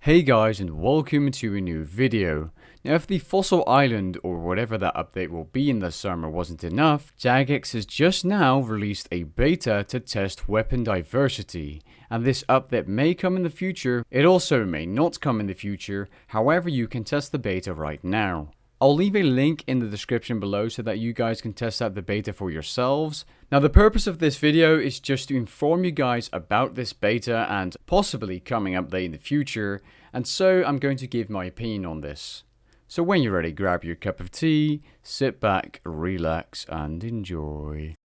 Hey guys, and welcome to a new video. Now if the Fossil Island or whatever that update will be in the summer wasn't enough, Jagex has just now released a beta to test weapon diversity. And this update may come in the future, it also may not come in the future, however you can test the beta right now. I'll leave a link in the description below so that you guys can test out the beta for yourselves. Now the purpose of this video is just to inform you guys about this beta and possibly coming update in the future, and so I'm going to give my opinion on this. So when you're ready, grab your cup of tea, sit back, relax and enjoy.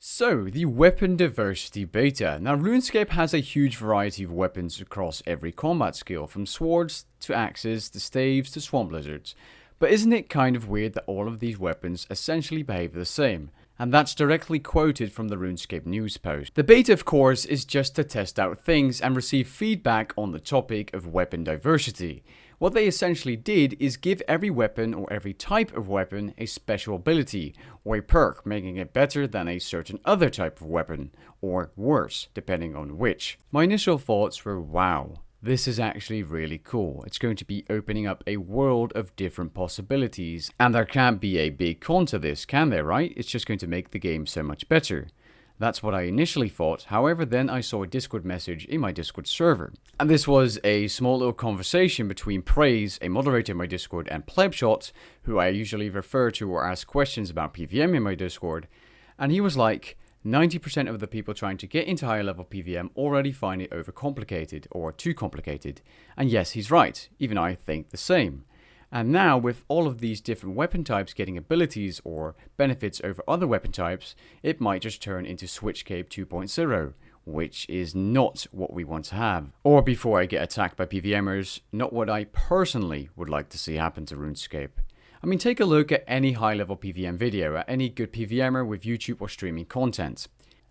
So, the weapon diversity beta. Now RuneScape has a huge variety of weapons across every combat skill, from swords to axes to staves to swamp lizards. But isn't it kind of weird that all of these weapons essentially behave the same? And that's directly quoted from the RuneScape news post. The beta, of course, is just to test out things and receive feedback on the topic of weapon diversity. What they essentially did is give every weapon or every type of weapon a special ability or a perk, making it better than a certain other type of weapon, or worse, depending on which. My initial thoughts were, wow, this is actually really cool. It's going to be opening up a world of different possibilities, and there can't be a big con to this, can there, right? It's just going to make the game so much better. That's what I initially thought. However, then I saw a Discord message in my Discord server. And this was a small little conversation between Praise, a moderator in my Discord, and Plebshot, who I usually refer to or ask questions about PVM in my Discord. And he was like, 90% of the people trying to get into higher level PVM already find it overcomplicated or too complicated. And yes, he's right. Even I think the same. And now, with all of these different weapon types getting abilities or benefits over other weapon types, it might just turn into Switchcape 2.0, which is not what we want to have. Or before I get attacked by PVMers, not what I personally would like to see happen to RuneScape. I mean, take a look at any high-level PVM video, at any good PVMer with YouTube or streaming content.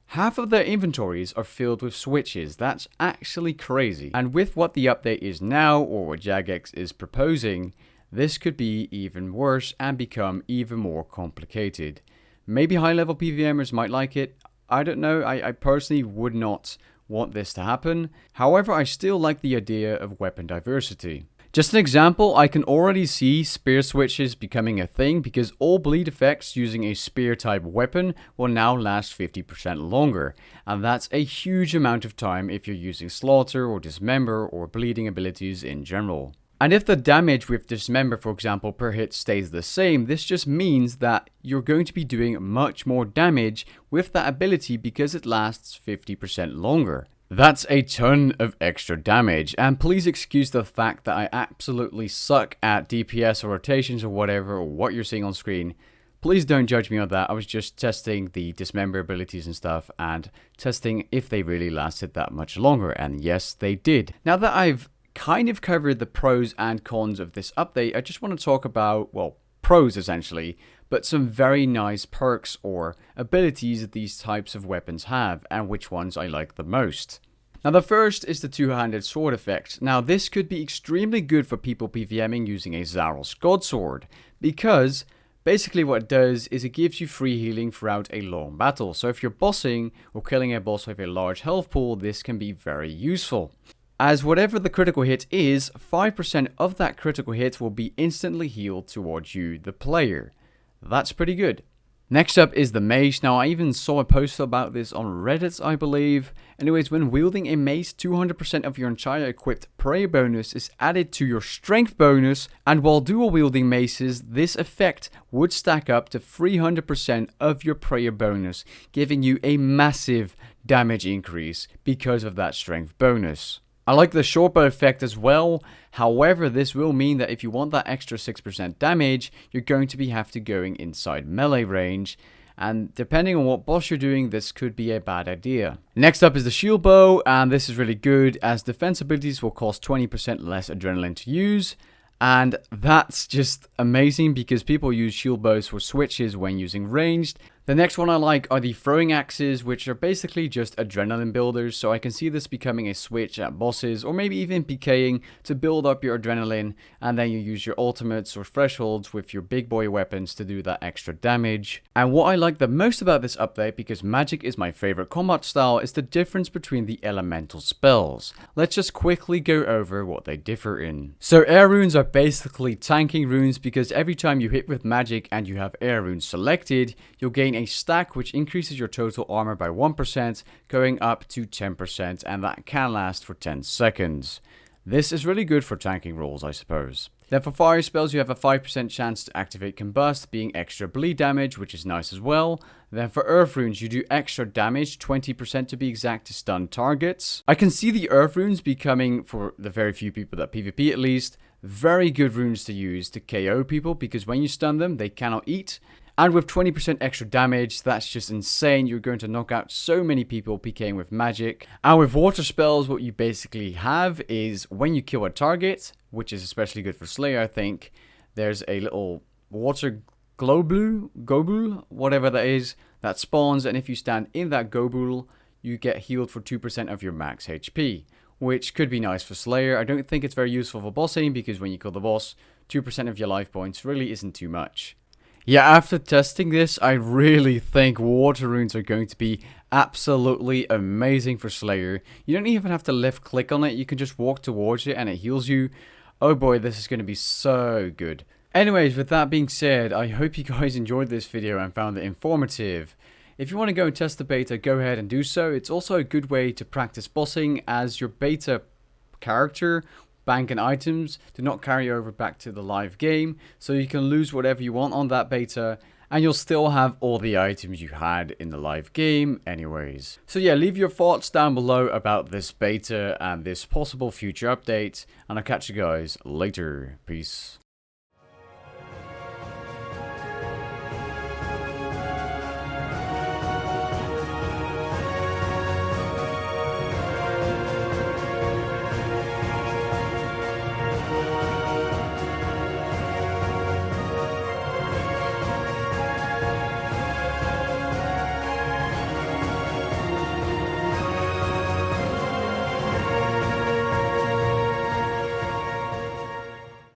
Half of their inventories are filled with switches. That's actually crazy. And with what the update is now, or what Jagex is proposing, this could be even worse and become even more complicated. Maybe high-level PVMers might like it. I don't know. I personally would not want this to happen. However, I still like the idea of weapon diversity. Just an example, I can already see spear switches becoming a thing because all bleed effects using a spear type weapon will now last 50% longer. And that's a huge amount of time if you're using slaughter or dismember or bleeding abilities in general. And if the damage with Dismember, for example, per hit stays the same, this just means that you're going to be doing much more damage with that ability because it lasts 50% longer. That's a ton of extra damage, and please excuse the fact that I absolutely suck at DPS or rotations or whatever, or what you're seeing on screen. Please don't judge me on that. I was just testing the Dismember abilities and stuff, and testing if they really lasted that much longer, and yes, they did. Now that I've kind of covered the pros and cons of this update, I just want to talk about, well, pros essentially, but some very nice perks or abilities that these types of weapons have, and which ones I like the most. Now the first is the two-handed sword effect. Now this could be extremely good for people PVMing using a Zaros God Sword, because basically what it does is it gives you free healing throughout a long battle. So if you're bossing or killing a boss with a large health pool, this can be very useful. As whatever the critical hit is, 5% of that critical hit will be instantly healed towards you, the player. That's pretty good. Next up is the mace. Now I even saw a post about this on Reddit, I believe. Anyways, when wielding a mace, 200% of your entire equipped prayer bonus is added to your strength bonus, and while dual wielding maces, this effect would stack up to 300% of your prayer bonus, giving you a massive damage increase because of that strength bonus. I like the short bow effect as well. However, this will mean that if you want that extra 6% damage, you're going to have to going inside melee range. And depending on what boss you're doing, this could be a bad idea. Next up is the shield bow, and this is really good as defense abilities will cost 20% less adrenaline to use. And that's just amazing because people use shield bows for switches when using ranged. The next one I like are the throwing axes, which are basically just adrenaline builders, so I can see this becoming a switch at bosses, or maybe even PKing to build up your adrenaline, and then you use your ultimates or thresholds with your big boy weapons to do that extra damage. And what I like the most about this update, because magic is my favorite combat style, is the difference between the elemental spells. Let's just quickly go over what they differ in. So air runes are basically tanking runes, because every time you hit with magic and you have air runes selected, you'll gain a stack which increases your total armor by 1%, going up to 10%, and that can last for 10 seconds. This is really good for tanking rolls, I suppose. Then for fire spells, you have a 5% chance to activate Combust, being extra bleed damage, which is nice as well. Then for earth runes, you do extra damage, 20% to be exact, to stun targets. I can see the earth runes becoming, for the very few people that PvP at least, very good runes to use to KO people, because when you stun them, they cannot eat. And with 20% extra damage, that's just insane. You're going to knock out so many people PKing with magic. And with water spells, what you basically have is when you kill a target, which is especially good for Slayer, I think, there's a little water globule, whatever that is, that spawns. And if you stand in that globule, you get healed for 2% of your max HP, which could be nice for Slayer. I don't think it's very useful for bossing, because when you kill the boss, 2% of your life points really isn't too much. Yeah, after testing this, I really think water runes are going to be absolutely amazing for Slayer. You don't even have to left click on it, you can just walk towards it and it heals you. Oh boy, this is going to be so good. Anyways, with that being said, I hope you guys enjoyed this video and found it informative. If you want to go and test the beta, go ahead and do so. It's also a good way to practice bossing, as your beta character bank and items do not carry over back to the live game, so you can lose whatever you want on that beta and you'll still have all the items you had in the live game anyways. So yeah, leave your thoughts down below about this beta and this possible future update, and I'll catch you guys later. Peace.